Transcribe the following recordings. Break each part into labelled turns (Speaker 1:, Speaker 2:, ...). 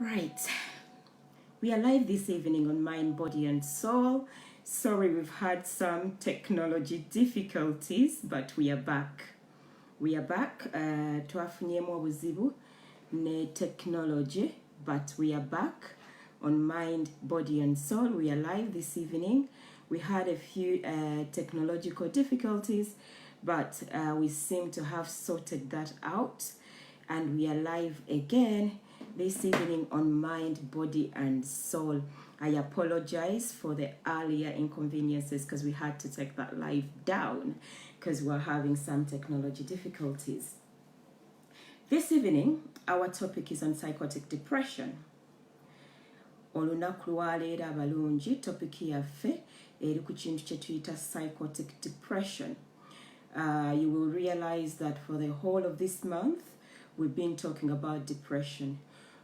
Speaker 1: Right. We are live this evening on Mind, Body and Soul. Sorry, we've had some technology difficulties, but we are back. We are back. Twafunyemu obuzibu ne technology, but we are back on Mind, Body and Soul. We are live this evening. We had a few technological difficulties, but we seem to have sorted that out. And we are live again this evening on Mind, Body and Soul. I apologize for the earlier inconveniences because we had to take that live down because we're having some technology difficulties. This evening, our topic is on psychotic depression. Olunaku lwaleero abalungi topic yaffe eri ku kintu kye tuyita psychotic depression. You will realize that for the whole of this month, we've been talking about depression.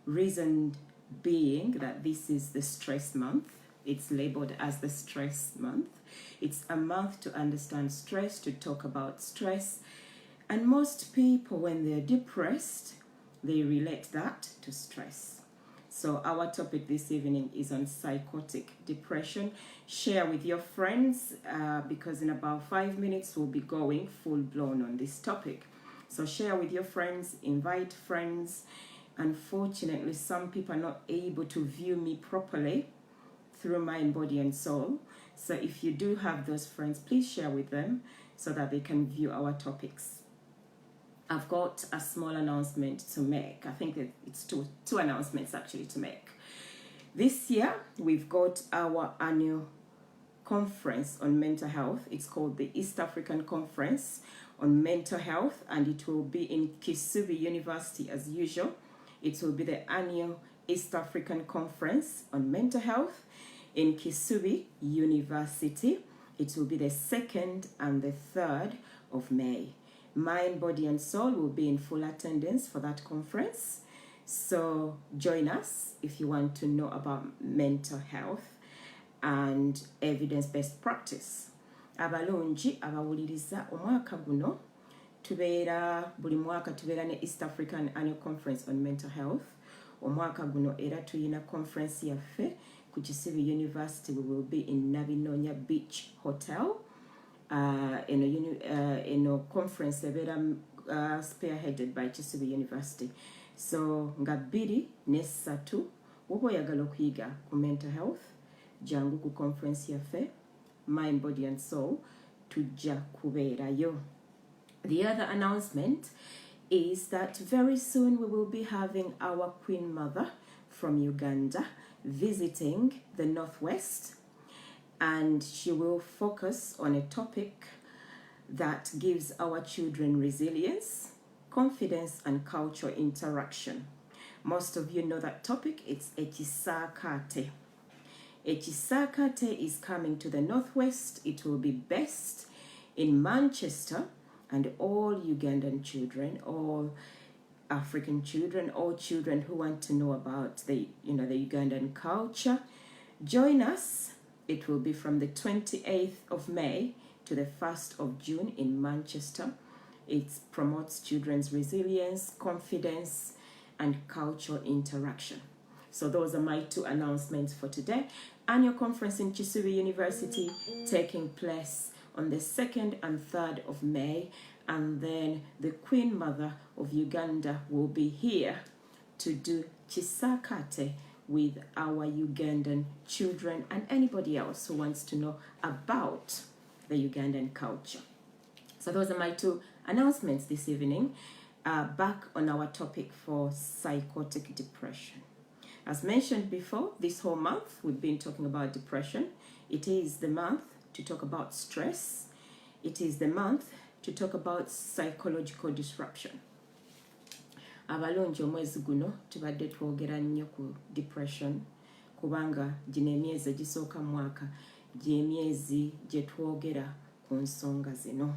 Speaker 1: Reason being that this is the stress month. It's labeled as the stress month. It's a month to understand stress, to talk about stress. And most people, when they're depressed, they relate that to stress. So our topic this evening is on psychotic depression. Share with your friends because in about 5 minutes we'll be going full blown on this topic. So share with your friends, invite friends. Unfortunately, some people are not able to view me properly through Mind, Body and Soul. So if you do have those friends, please share with them so that they can view our topics. I've got a small announcement to make. I think that it's two announcements actually to make. This year, we've got our annual conference on mental health. It's called the East African Conference on Mental Health, and it will be in Kisubi University as usual. It will be the annual East African Conference on Mental Health in Kisubi University. It will be the 2nd and the 3rd of May. Mind, Body and Soul will be in full attendance for that conference. So join us if you want to know about mental health and evidence-based practice. Abalungi abawuliriza omwaka guno tubeera buli mwaka tubeera ne East African Annual Conference on Mental Health. Omwaka guno era tuyina conference yaffe ku Kisubi University. We will be in Nabinonya Beach Hotel. Eno conference ebeera spearheaded by Kisubi University. So nga 2 ne 3 woba oyagala okuyiga ku mental health, jangu ku conference yaffe Mind, Body and Soul tujja kubeerayo. The other announcement is that very soon we will be having our Queen Mother from Uganda visiting the Northwest, and she will focus on a topic that gives our children resilience, confidence, and cultural interaction. Most of you know that topic. It's Psychotic. Psychotic is coming to the Northwest. It will be based in Manchester, and all Ugandan children, all African children, all children who want to know about the Ugandan culture, join us. It will be from the 28th of May to the 1st of June in Manchester. It promotes children's resilience, confidence, and cultural interaction. So those are my 2 announcements for today. Annual conference in Kisubi University taking place on the 2nd and 3rd of May. And then the Queen Mother of Uganda will be here to do Chisakate with our Ugandan children and anybody else who wants to know about the Ugandan culture. So those are my 2 announcements this evening. Back on our topic for psychotic depression. As mentioned before, this whole month we've been talking about depression. It is the month to talk about stress. It is the month to talk about psychological disruption. Abalungi omwezi guno tubadde twogera nnyo ku depression kubanga gino emyezi egisooka mwaka gy'emyezi gye twogera ku nsonga zino.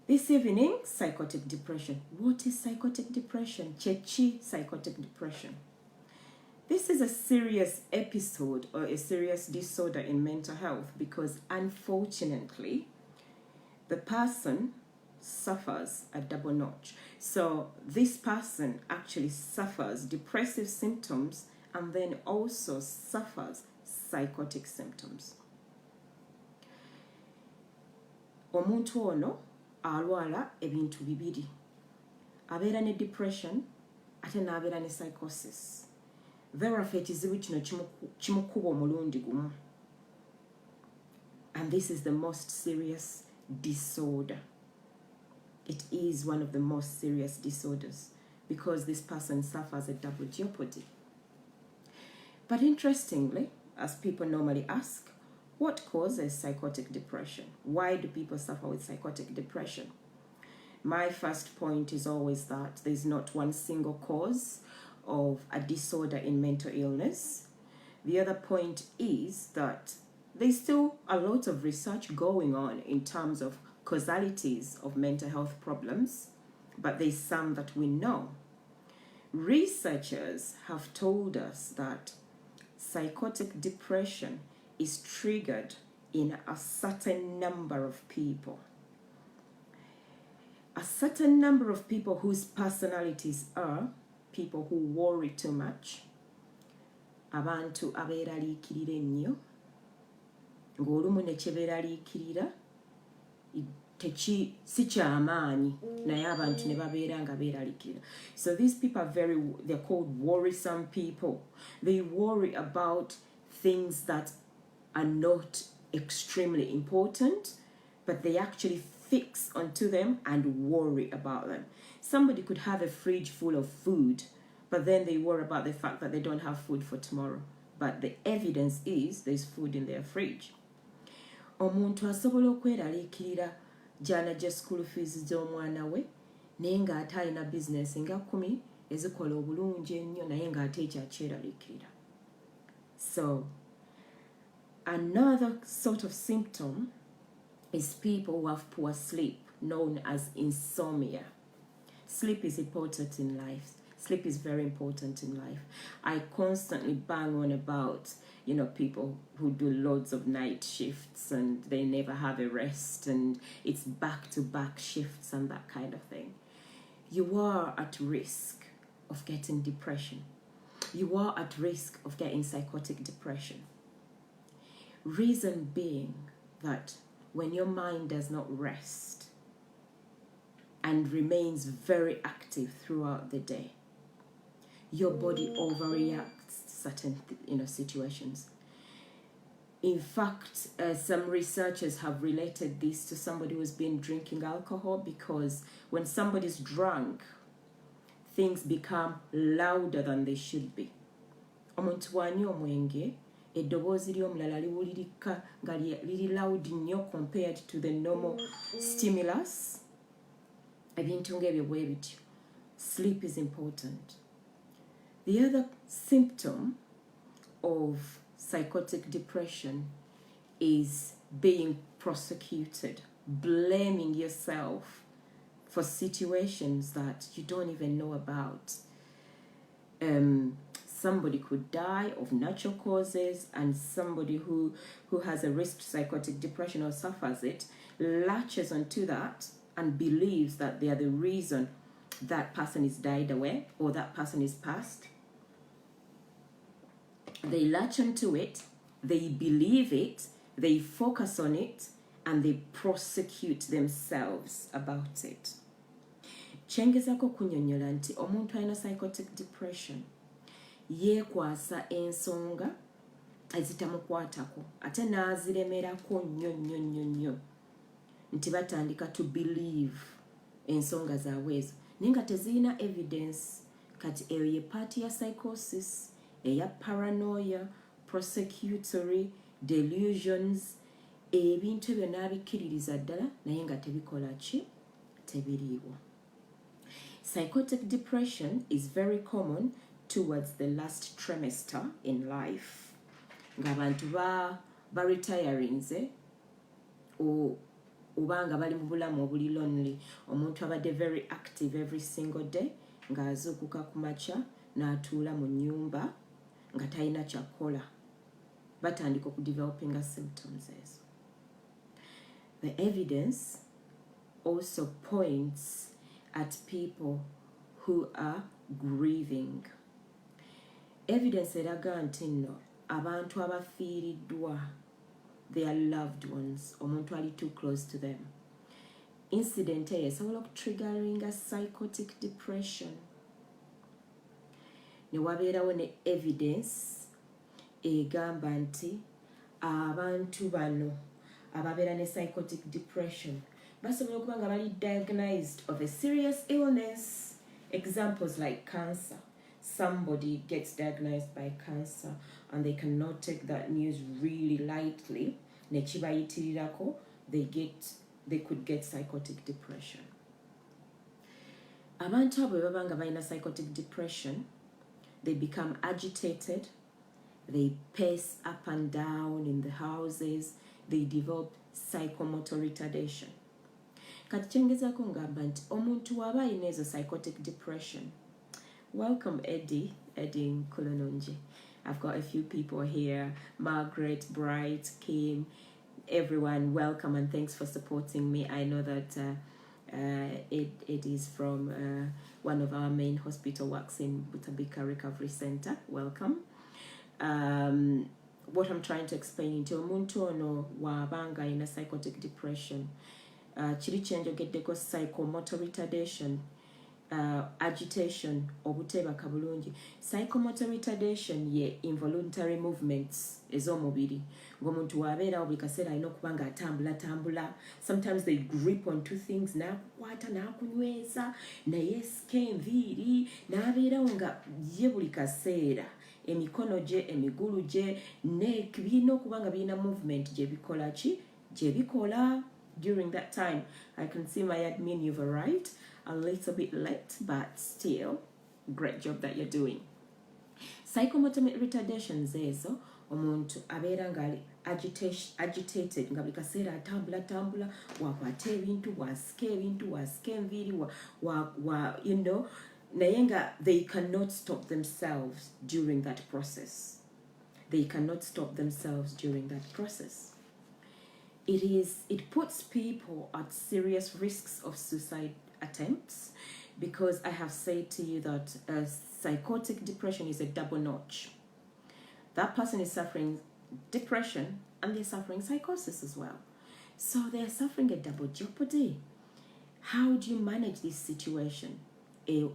Speaker 1: This evening, psychotic depression. What is psychotic depression? Chechi psychotic depression. This is a serious episode or a serious disorder in mental health because unfortunately, the person suffers a double notch. So this person actually suffers depressive symptoms and then also suffers psychotic symptoms. Omuntu ono alwala ebintu bibiri. Abeera ne depression ate n'abeera ne psychosis. Therefore ekizibu kino kimukuba omulundi gumu. And this is the most serious disorder. It is one of the most serious disorders because this person suffers a double jeopardy. But interestingly, as people normally ask, what causes psychotic depression? Why do people suffer with psychotic depression? My first point is always that there's not one single cause of a disorder in mental illness. The other point is that there's still a lot of research going on in terms of causalities of mental health problems, but there's some that we know. Researchers have told us that psychotic depression is triggered in a certain number of people. A certain number of people whose personalities are people who worry too much, abantu abeeraliikirira ennyo, ng'olumu ne kye beeraliikirira si kyamaanyi naye abantu ne babeera nga beeraliikirira. So these people are they're called worrisome people. They worry about things that are not extremely important, but they actually fix onto them and worry about them. Somebody could have a fridge full of food, but then they worry about the fact that they don't have food for tomorrow. But the evidence is there's food in their fridge. Omuntu asobola okweraliikirira gy'anajja school fees z'omwana we naye ng'ate alina business nga 10 ezikola obulungi ennyo naye ng'ate ekyakyeraliikirira. So another sort of symptom is people who have poor sleep, known as insomnia. Sleep is important in life. Sleep is very important in life. I constantly bang on about, people who do loads of night shifts and they never have a rest and it's back-to-back shifts and that kind of thing. You are at risk of getting depression. You are at risk of getting psychotic depression. Reason being that when your mind does not rest and remains very active throughout the day, your body overreacts to certain situations. In fact, some researchers have related this to somebody who's been drinking alcohol, because when somebody's drunk, things become louder than they should be. Omuntu bw'anywa omwenge, eddoboozi ly'omulala liwulirika nga liri loud nnyo compared to the normal stimulus. Ebintu ng'ebyo bwe bityo. Sleep is important. The other symptom of psychotic depression is being prosecuted, blaming yourself for situations that you don't even know about. Somebody could die of natural causes, and somebody who has a risk to psychotic depression or suffers it latches onto that and believes that they are the reason that person is died away or that person is passed. They latch onto it, they believe it, they focus on it, and they prosecute themselves about it. Kyengezako kunnyonnyola nti omuntu alina psychotic depression yeekwasa ensonga ezitamukwatako ate n'aziremerako nnyo nti batandika to believe ensonga zaabwe ezo naye nga tezirina evidence. Kati eyo ye party ya psychosis, eya paranoia, prosecutory, delusions, ebintu ebyo n'abikkiririza ddala naye nga tebikola ki? Tebiriibwa. Psychotic depression is very common towards the last trimester in life. Ng'abantu retirinze oba nga bali mu bulamu obuli lonely. Omuntu abadde very active every single day, ng'azuukuka ku makya n'atuula mu nnyumba nga talina kyakola. Batandika okudevelopinga symptoms ezo. The evidence also points at people who are grieving. Evidence eraga nti nno abantu abafiiriddwa, their loved ones, omuntu ali too close to them. Incident eyo esobola okutriggeringa psychotic depression. Ne wabeerawo ne evidence egamba nti abantu bano ababeera ne psychotic depression basobola okuba nga bali diagnosed of a serious illness. Examples like cancer. Somebody gets diagnosed by cancer and they cannot take that news really lightly. Nechibayitirirako, they could get psychotic depression. Abantu abo baba nga balina psychotic depression, they become agitated, they pace up and down in the houses, they develop psychomotor retardation. Kati kyengezako ngamba nti omuntu waba alina ezo psychotic depression. Welcome Eddie Nkulononje. I've got a few people here. Margaret, Bright, Kim, everyone, welcome and thanks for supporting me. I know that it is from one of our main hospital works in Butabika Recovery Center. Welcome. What I'm trying to explain into omuntu ono wabanga in a psychotic depression, chiri change ogeddeko psychomotor retardation, agitation, obuteba kabulungi. Psychomotor retardation ye involuntary movements ez'omubiri. Ng'omuntu wabeera buli kaseera alina okuba nga atambula. Sometimes they grip onto things, n'akwata n'akunyweza, n'ayeesika enviiri, n'abeerawo nga ye buli kaseera emikono gye, emigulu gye, neck birina okuba nga birina movement gye bikola ki? Gye bikola. During that time, I can see my admin, you've arrived a little bit late, but still, great job that you're doing. Psychomotor retardations ezo, omuntu abeera nga agitated, nga buli kaseera atambula, wakwata ebintu, wasika ebintu, wasika enviiri, you know, naye nga they cannot stop themselves during that process. They cannot stop themselves during that process. It puts people at serious risks of suicide attempts, because I have said to you that psychotic depression is a double notch. That person is suffering depression and they're suffering psychosis as well. So they're suffering a double jeopardy. How do you manage this situation? How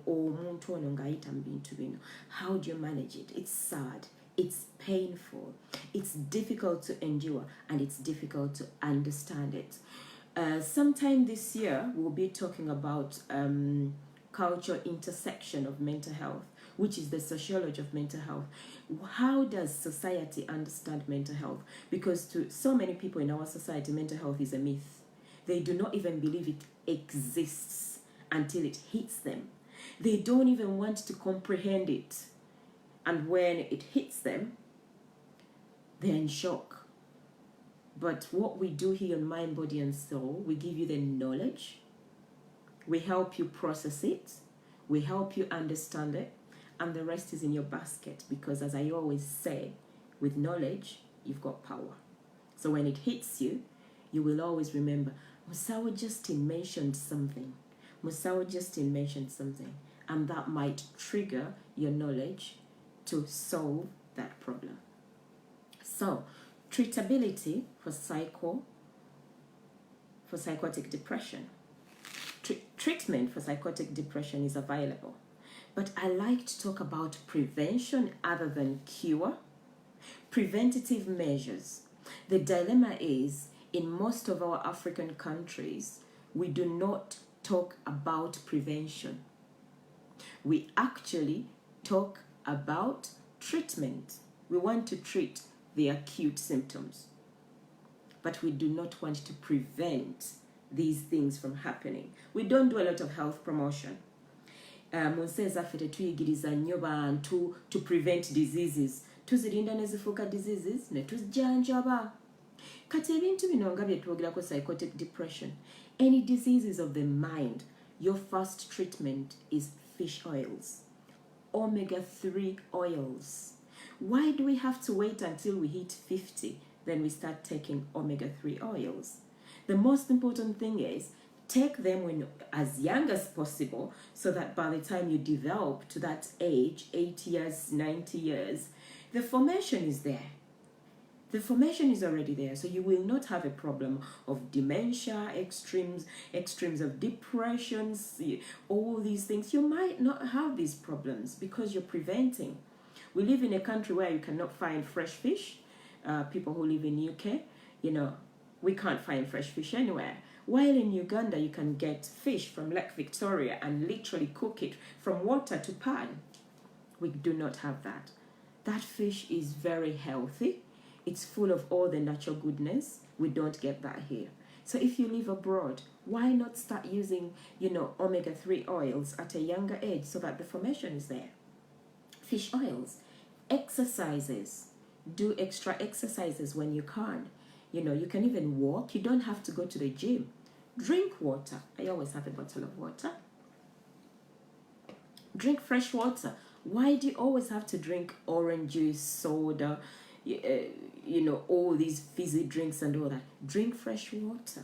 Speaker 1: do you manage it? It's sad. It's painful, it's difficult to endure, and it's difficult to understand it. Sometime this year, we'll be talking about cultural intersection of mental health, which is the sociology of mental health. How does society understand mental health? Because to so many people in our society, mental health is a myth. They do not even believe it exists until it hits them. They don't even want to comprehend it. And when it hits them, they're in shock. But what we do here on Mind, Body and Soul, we give you the knowledge. We help you process it. We help you understand it. And the rest is in your basket. Because as I always say, with knowledge, you've got power. So when it hits you, you will always remember, Musawo Justine mentioned something. Musawo Justine mentioned something. And that might trigger your knowledge to solve that problem. So, treatability for psychotic depression. Treatment for psychotic depression is available. But I like to talk about prevention other than cure. Preventative measures. The dilemma is, in most of our African countries, we do not talk about prevention. We actually talk about treatment. We want to treat the acute symptoms, but we do not want to prevent these things from happening. We don't do a lot of health promotion. Munseza fete tuyigiriza nnyo bantu to prevent diseases. Tuzirinda ne zifuuka diseases ne tuzijanjaba. Kati ebintu bino nga bye twogerako psychotic depression, any diseases of the mind, your first treatment is fish oils. Omega-3 oils. Why do we have to wait until we hit 50, then we start taking omega-3 oils? The most important thing is Take them when as young as possible, so that by the time you develop to that age, 80 years, 90 years, the formation is there. The formation is already there, so you will not have a problem of dementia, extremes of depressions, all these things. You might not have these problems because you're preventing. We live in a country where you cannot find fresh fish. People who live in UK, we can't find fresh fish anywhere. While in Uganda, you can get fish from Lake Victoria and literally cook it from water to pan. We do not have that. That fish is very healthy. It's full of all the natural goodness. We don't get that here. So if you live abroad, why not start using, omega-3 oils at a younger age so that the formation is there? Fish oils. Exercises. Do extra exercises when you can. You can even walk. You don't have to go to the gym. Drink water. I always have a bottle of water. Drink fresh water. Why do you always have to drink orange juice, soda, all these fizzy drinks and all that? Drink fresh water.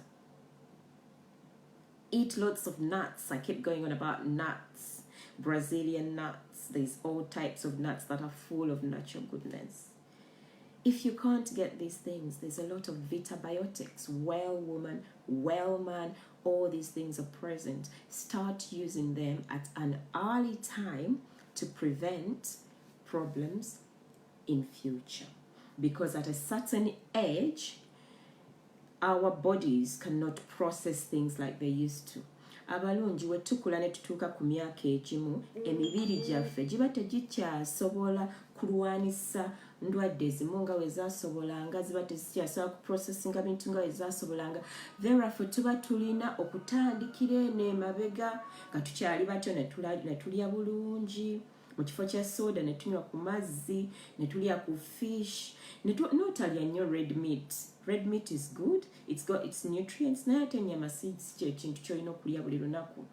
Speaker 1: Eat lots of nuts. I keep going on about nuts. Brazilian nuts. There's all types of nuts that are full of natural goodness. If you can't get these things, there's a lot of vitabiotics. Well woman, well man, all these things are present. Start using them at an early time to prevent problems in future. Because at a certain age, our bodies cannot process things like they used to. Abalungi wetukula ne tutuuka ku myaka egimu, emibiri gyaffe giba tegikyasobola kulwanisa ndwadde ezimu nga we zaasobolanga, ziba tezikyasobola kuprocesinga bintu nga we zaasobolanga. Therefore tuba tulina okutandikira eno emabega nga tukyali bato ne tulya bulungi mu kifo kya soda, ne tunywa ku mazzi, ne tulya ku fish, notalya nnyo red meat. Red meat is good. It's got its nutrients. Naye ate ennyama si kintu kyolina okulya buli lunaku.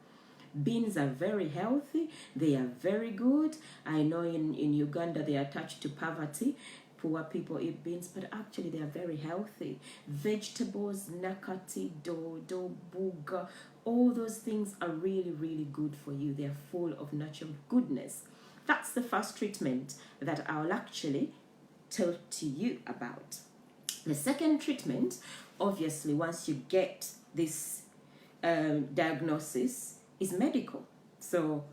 Speaker 1: Beans are very healthy. They are very good. I know in Uganda they are attached to poverty. Poor people eat beans, but actually they are very healthy. Vegetables, nakati, dodo, buga, all those things are really, really good for you. They are full of natural goodness. That's the first treatment that I'll actually tell to you about. The second treatment, obviously, once you get this diagnosis, is medical. So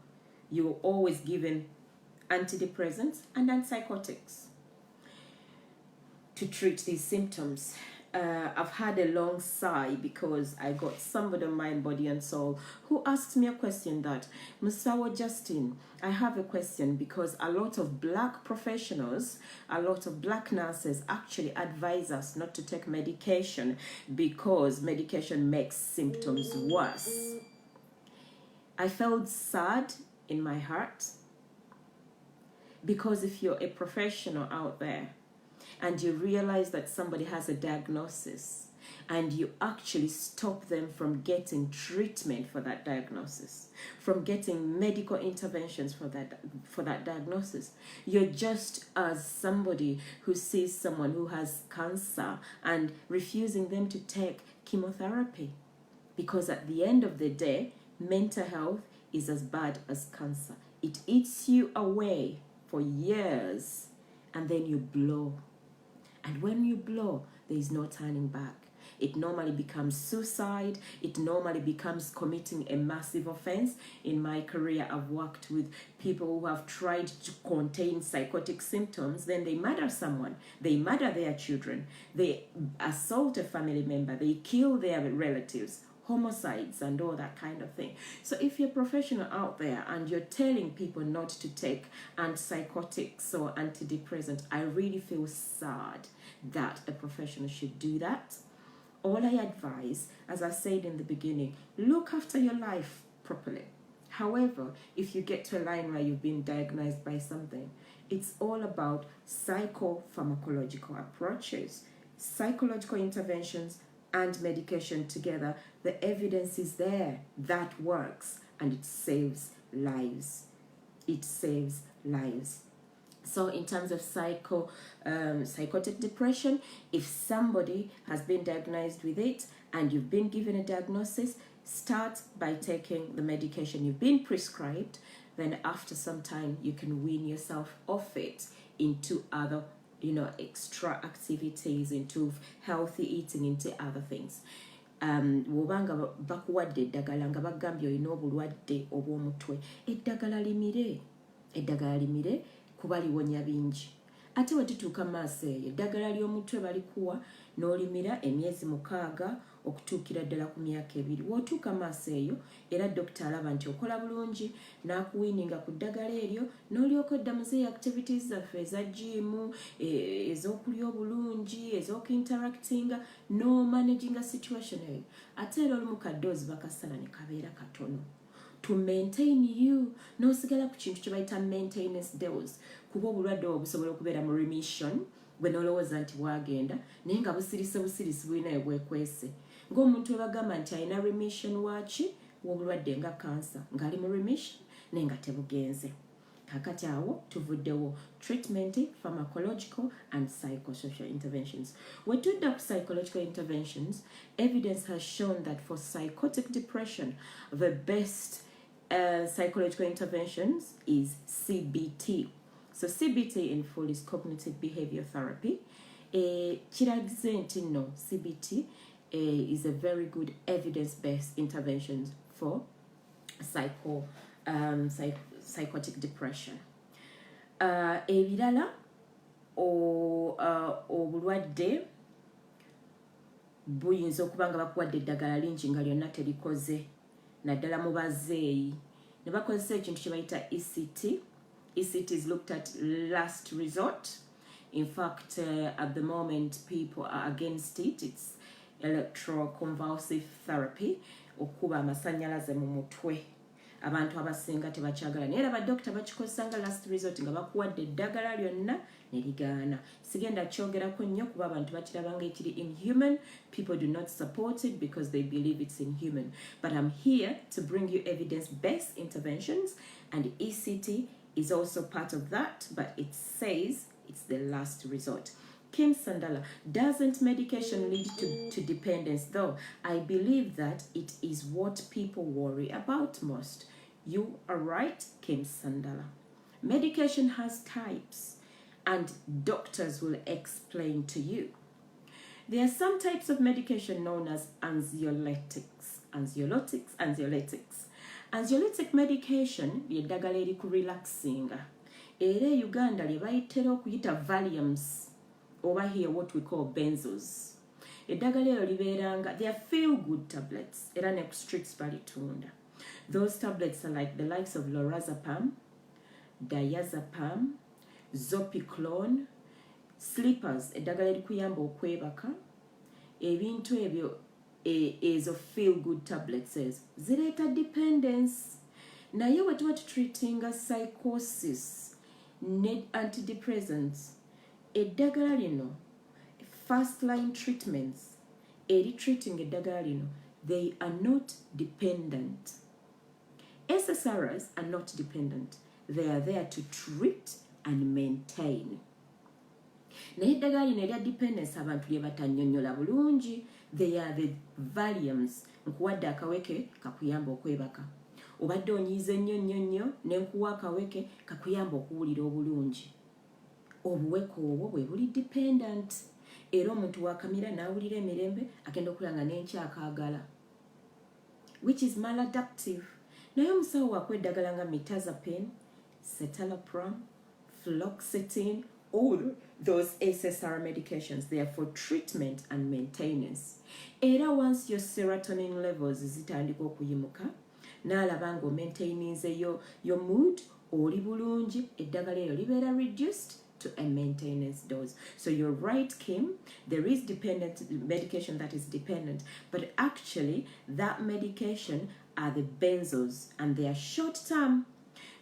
Speaker 1: you're always given antidepressants and antipsychotics to treat these symptoms. I've had a long sigh because I got somebody on Mind, Body and Soul who asked me a question that, Musawo Justine, I have a question because a lot of black professionals, a lot of black nurses actually advise us not to take medication because medication makes symptoms worse. I felt sad in my heart because if you're a professional out there and you realize that somebody has a diagnosis and you actually stop them from getting treatment for that diagnosis, from getting medical interventions for that diagnosis, you're just as somebody who sees someone who has cancer and refusing them to take chemotherapy. Because at the end of the day, mental health is as bad as cancer. It eats you away for years and then you blow. And when you blow, there is no turning back. It normally becomes suicide. It normally becomes committing a massive offense. In my career, I've worked with people who have tried to contain psychotic symptoms. Then they murder someone. They murder their children. They assault a family member. They kill their relatives. Homicides and all that kind of thing. So if you're a professional out there and you're telling people not to take antipsychotics or antidepressants, I really feel sad that a professional should do that. All I advise, as I said in the beginning, look after your life properly. However, if you get to a line where you've been diagnosed by something, it's all about psychopharmacological approaches, psychological interventions, and medication together. The evidence is there that works and it saves lives. It saves lives. So in terms of psychotic depression, if somebody has been diagnosed with it and you've been given a diagnosis, Start by taking the medication you've been prescribed. Then after some time, you can wean yourself off it into other, extra activities, into healthy eating, into other things. Wobanga bakuwadde eddagala nga bagambye olina obulwadde obw'omutwe, eddagala limire kuba liwonya bingi. Ate wetutuuka maaso eyo, eddagala ly'omutwe balikuwa n'olimira emyezi 6 okutuukira ddala ku myaka 2. W'otuuka maaso eyo era dokita alaba nti okola bulungi n'akuwiininga ku ddagala eryo, n'olyoka odda mu zi activities zaffe eza gym, ez'okulya obulungi, ez'okuinteractinga, n'omanaginga situation eyo. Ate era olumu kadoozi bakasala ne kabeera katono. To maintain you, n'osigala ku kintu kye bayita maintenance dose, kuba obulwadde obwo busobola okubeera mu remission bwe n'olowooza nti bwagenda naye nga busirisi bulinayo bwekwese. Ng'omuntu webagamba nti alina remission waki w'obulwadde nga cancer ng'ali mu remission naye nga tebugenze. Kakati awo tuvuddewo treatment, pharmacological and psychosocial interventions. Wetudda ku psychological interventions, evidence has shown that for psychotic depression, the best psychological interventions is CBT. So CBT in full is cognitive behavior therapy. Kiragize nti no, CBT is a very good evidence-based intervention for psychotic depression. Ebirala obulwadde buyinza okuba nga bakuwadde eddagala lingi nga lyonna terikoze naddala mu bazeeyi ne bakozesa ekintu kye bayita ECT. ECT is looked at last resort. In fact, at the moment, people are against it. It's electroconvulsive therapy. Okuba amasanyalaze mu mutwe. Abantu abasinga tebakyagala. Naye era badokita bakikozesa nga last resort nga bakuwadde eddagala lyonna ne ligaana. Sigenda kyogerako nnyo kuba abantu bakiraba nga ekiri inhuman. People do not support it because they believe it's inhuman. But I'm here to bring you evidence-based interventions, and ECT is also part of that, but it says it's the last resort. Kim Sandala, doesn't medication lead to dependence though? I believe that it is what people worry about most. You are right, Kim Sandala. Medication has types and doctors will explain to you. There are some types of medication known as anxiolytics. Anxiolytic medication lyeddagala eriku relaxinga. Era Uganda lye bayitera okuyita Valiums, over here what we call benzos. Eddagala eryo libeeranga, they are feel-good tablets. Era ne ku streets balitunda. Those tablets are like the likes of lorazepam, diazepam, zopiclone, sleepers, eddagala erikuyamba okwebaka. Ebintu ebyo ezo feel-good tablets ezo zireeta dependence. Naye we tuba tutreatinga psychosis ne antidepressants, eddagala lino first-line treatments eri treating eddagala lino, they are not dependent. SSRIs are not dependent. They are there to treat and maintain. Naye eddagala lino erya dependence abantu lye batannyonnyola bulungi. They are the Valiums. Nkuwadde akaweke kakuyamba okwebaka. Obadde onyiize nnyo ne nkuwa akaweke kakuyamba okuwulira obulungi. Obuweke obwo bwe buli dependent. Era omuntu wakamira n'awulira emirembe agenda okulanga n'enkyakaagala, which is maladaptive. Naye omusawo wakuwa eddagala nga mirtazapine, citalopram, fluoxetine, all those SSRI medications, they are for treatment and maintenance. Era once your serotonin levels zitandika okuyimuka, n'alaba nga maintaininze your mood, oli bulungi, eddagala eryo libeera reduced to a maintenance dose. So you're right, Kim, there is medication that is dependent, but actually that medication are the benzos and they are short term.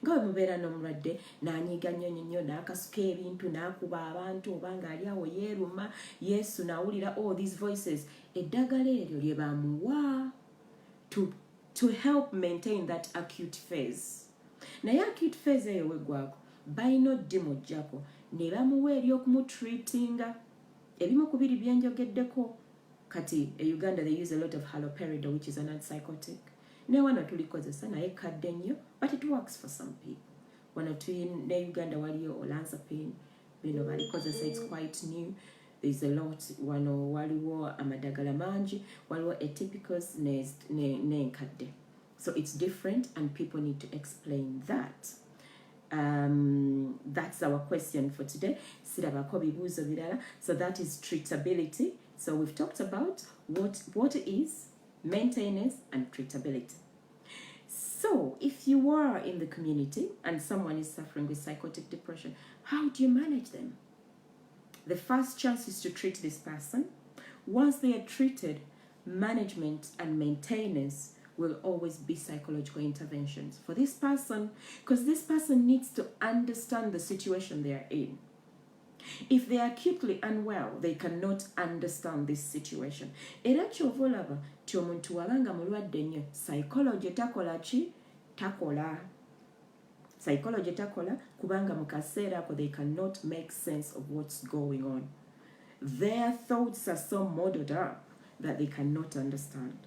Speaker 1: Nga mubeera n'omulwadde n'anyiiga nnyo n'akasuka ebintu n'akuba abantu oba ng'ali awo yeeruma Yesu n'awulira all these voices, eddagala eryo lye bamuwa to help maintain that acute phase. Naye acute phase eyo weggwako balina oddimujjako ne bamuwa eri okumutreatinga. Ebimu ku biri bye njogeddeko Kati, in Uganda they use a lot of haloperidol, which is an antipsychotic. Ne wano tulikozesa naye kadde nnyo, but it works for some people. Wano ne Uganda waliyo olanzapine, bino balikozesa, it's quite new. There's a lot. Wano waliwo amadagala mangi, waliwo atypicals ne nkadde. So it's different and people need to explain that. That's our question for today. So that is treatability. So we've talked about what is maintenance and treatability. So if you are in the community and someone is suffering with psychotic depression, how do you manage them? The first chance is to treat this person. Once they are treated, management and maintenance will always be psychological interventions for this person, because this person needs to understand the situation they are in. If they are acutely unwell, they cannot understand this situation. Era kyovolaba ti omuntu wabanga mulwadde nnyo, psychology takola ki? Takola. Psychology takola kubanga mu kaseera ako they cannot make sense of what's going on. Their thoughts are so muddled up that they cannot understand.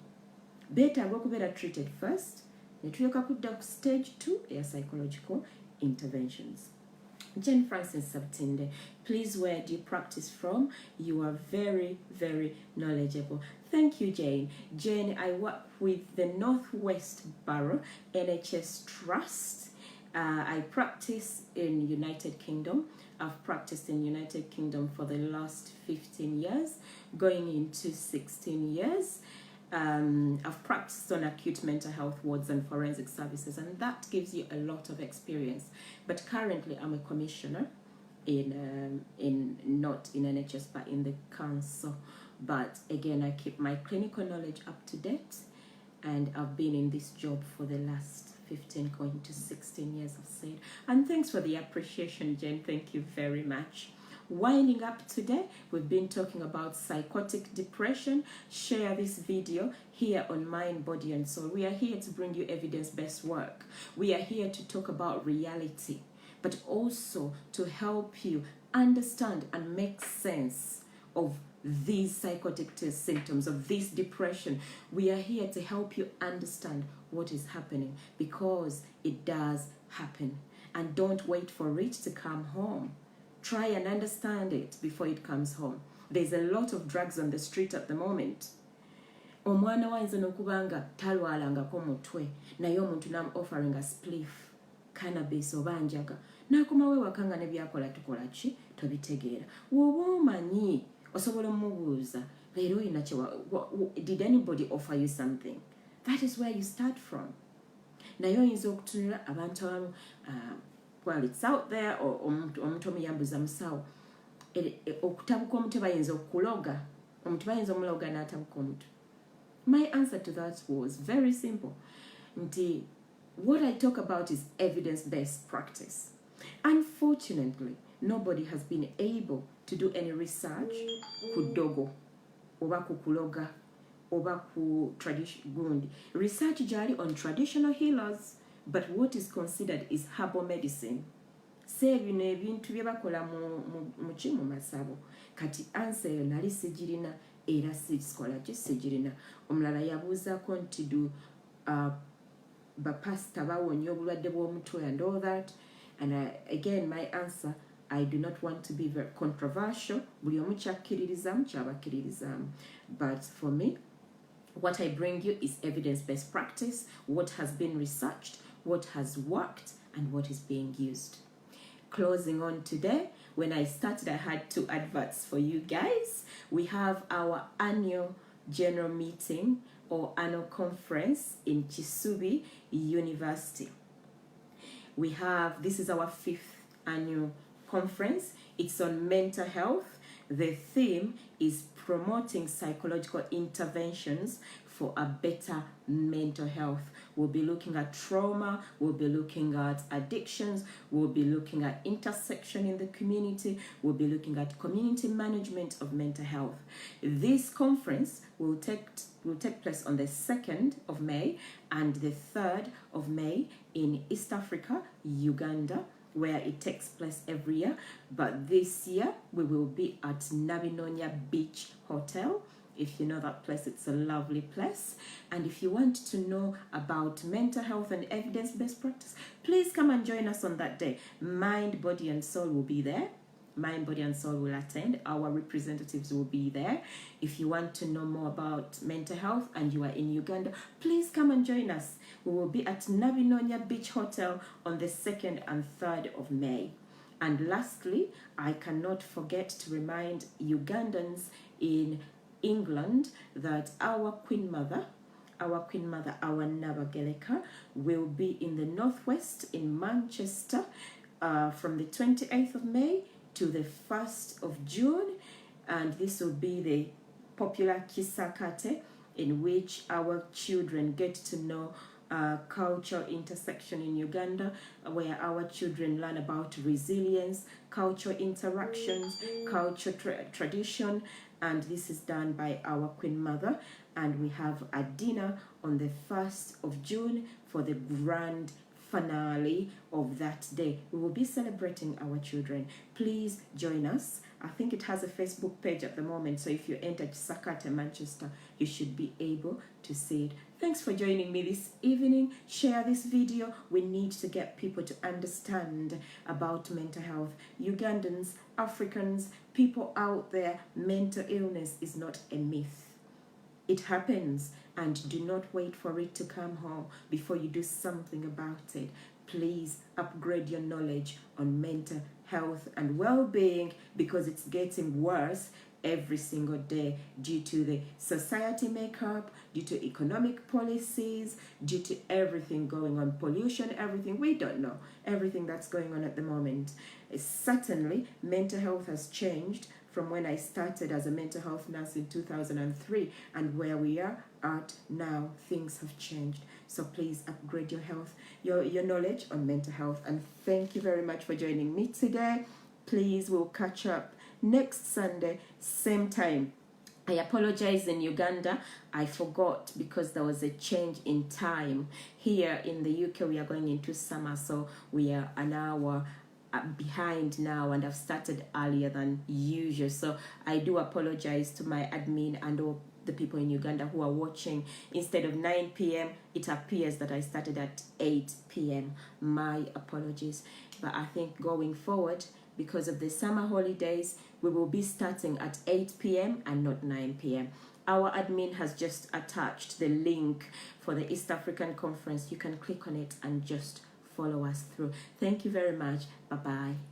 Speaker 1: Beetaaga okubeera treated first, ne tulyoka kudda ku stage 2 eya psychological interventions. Jane Francis Sabtinde, please, where do you practice from? You are very, very knowledgeable. Thank you, Jane. Jane, I work with the Northwest Borough NHS Trust. I practice in United Kingdom. I've practiced in United Kingdom for the last 15 years, going into 16 years. I've practiced on acute mental health wards and forensic services, and that gives you a lot of experience. But currently, I'm a commissioner in not in NHS but in the council. But again, I keep my clinical knowledge up to date, and I've been in this job for the last 15 going to 16 years, I've said. And thanks for the appreciation, Jen. Thank you very much. Winding up today, we've been talking about psychotic depression. Share this video here on Mind, Body and Soul. We are here to bring you evidence-based work. We are here to talk about reality, but also to help you understand and make sense of these psychotic symptoms, of this depression. We are here to help you understand what is happening, because it does happen. And don't wait for it to come home. Try and understand it before it comes home. There's a lot of drugs on the street at the moment. Omwana wayinza n'okubanga talwalangako mutwe, naye omuntu offering a spliff, cannabis oba njaga, n'akomawo ewaka nga ne byakola tukola ki? Tobitegeera. Woba omanyi, osobola omubuuza, leero oyina did anybody offer you something? That is where you start from. Naye oyinza okutunula abantu abamu, well, it's out there, or omuntu omuyambuza musawo. Okutabuka omuntu bayinza okuloga. Omuntu bayinza omuloga n'atabuka omuntu. My answer to that was very simple. What I talk about is evidence-based practice. Unfortunately, nobody has been able to do any research ku dogo, oba ku kuloga, oba ku gundi. Research jali on traditional healers, but what is considered is herbal medicine. Se bino ebintu bye bakola mu masabo. Kati answer yo nali sigirina era sikola ki sigirina. Omulala yabuuzaako nti bapasita bawonya obulwadde bw'omutwe and all that. And again, my answer, I do not want to be very controversial. Buli omu kyakkiririzaamu ky'abakkiririzaamu. But for me, what I bring you is evidence-based practice, what has been researched, what has worked, and what is being used. Closing on today, when I started, I had 2 adverts for you guys. We have our annual general meeting or annual conference in Kisubi University. This is our 5th annual conference. It's on mental health. The theme is promoting psychological interventions for a better mental health. We'll be looking at trauma, we'll be looking at addictions, we'll be looking at intersection in the community, we'll be looking at community management of mental health. This conference will take place on the 2nd of May and the 3rd of May in East Africa, Uganda, where it takes place every year. But this year, we will be at Nabinonya Beach Hotel If you know that place, it's a lovely place. And if you want to know about mental health and evidence-based practice, please come and join us on that day. Mind, Body and Soul will be there. Mind, Body and Soul will attend. Our representatives will be there. If you want to know more about mental health and you are in Uganda, please come and join us. We will be at Nabinonya Beach Hotel on the 2nd and 3rd of May. And lastly, I cannot forget to remind Ugandans in England that our Queen Mother, our Nabageleka, will be in the Northwest in Manchester from the 28th of May to the 1st of June. And this will be the popular Kisakate, in which our children get to know culture intersection in Uganda, where our children learn about resilience, cultural interactions, culture tradition, and this is done by our Queen Mother. And we have a dinner on the 1st of June for the grand finale of that day. We will be celebrating our children. Please join us. I think it has a Facebook page at the moment, so if you enter Sakata Manchester, you should be able to see it. Thanks for joining me this evening. Share this video. We need to get people to understand about mental health. Ugandans, Africans, people out there, mental illness is not a myth. It happens, and do not wait for it to come home before you do something about it. Please upgrade your knowledge on mental health and well-being, because it's getting worse every single day due to the society makeup, due to economic policies, due to everything going on, pollution, everything. We don't know everything that's going on at the moment. Certainly, mental health has changed from when I started as a mental health nurse in 2003, and where we are at now, things have changed. So please upgrade your health, your knowledge on mental health. And thank you very much for joining me today. Please, we'll catch up next Sunday, same time. I apologize in Uganda. I forgot because there was a change in time. Here in the UK, we are going into summer, so we are an hour behind now, and I've started earlier than usual. So I do apologize to my admin and all the people in Uganda who are watching. Instead of 9 p.m., it appears that I started at 8 p.m. My apologies. But I think going forward, because of the summer holidays, we will be starting at 8 p.m. and not 9 p.m. Our admin has just attached the link for the East African Conference. You can click on it and just follow us through. Thank you very much. Bye-bye.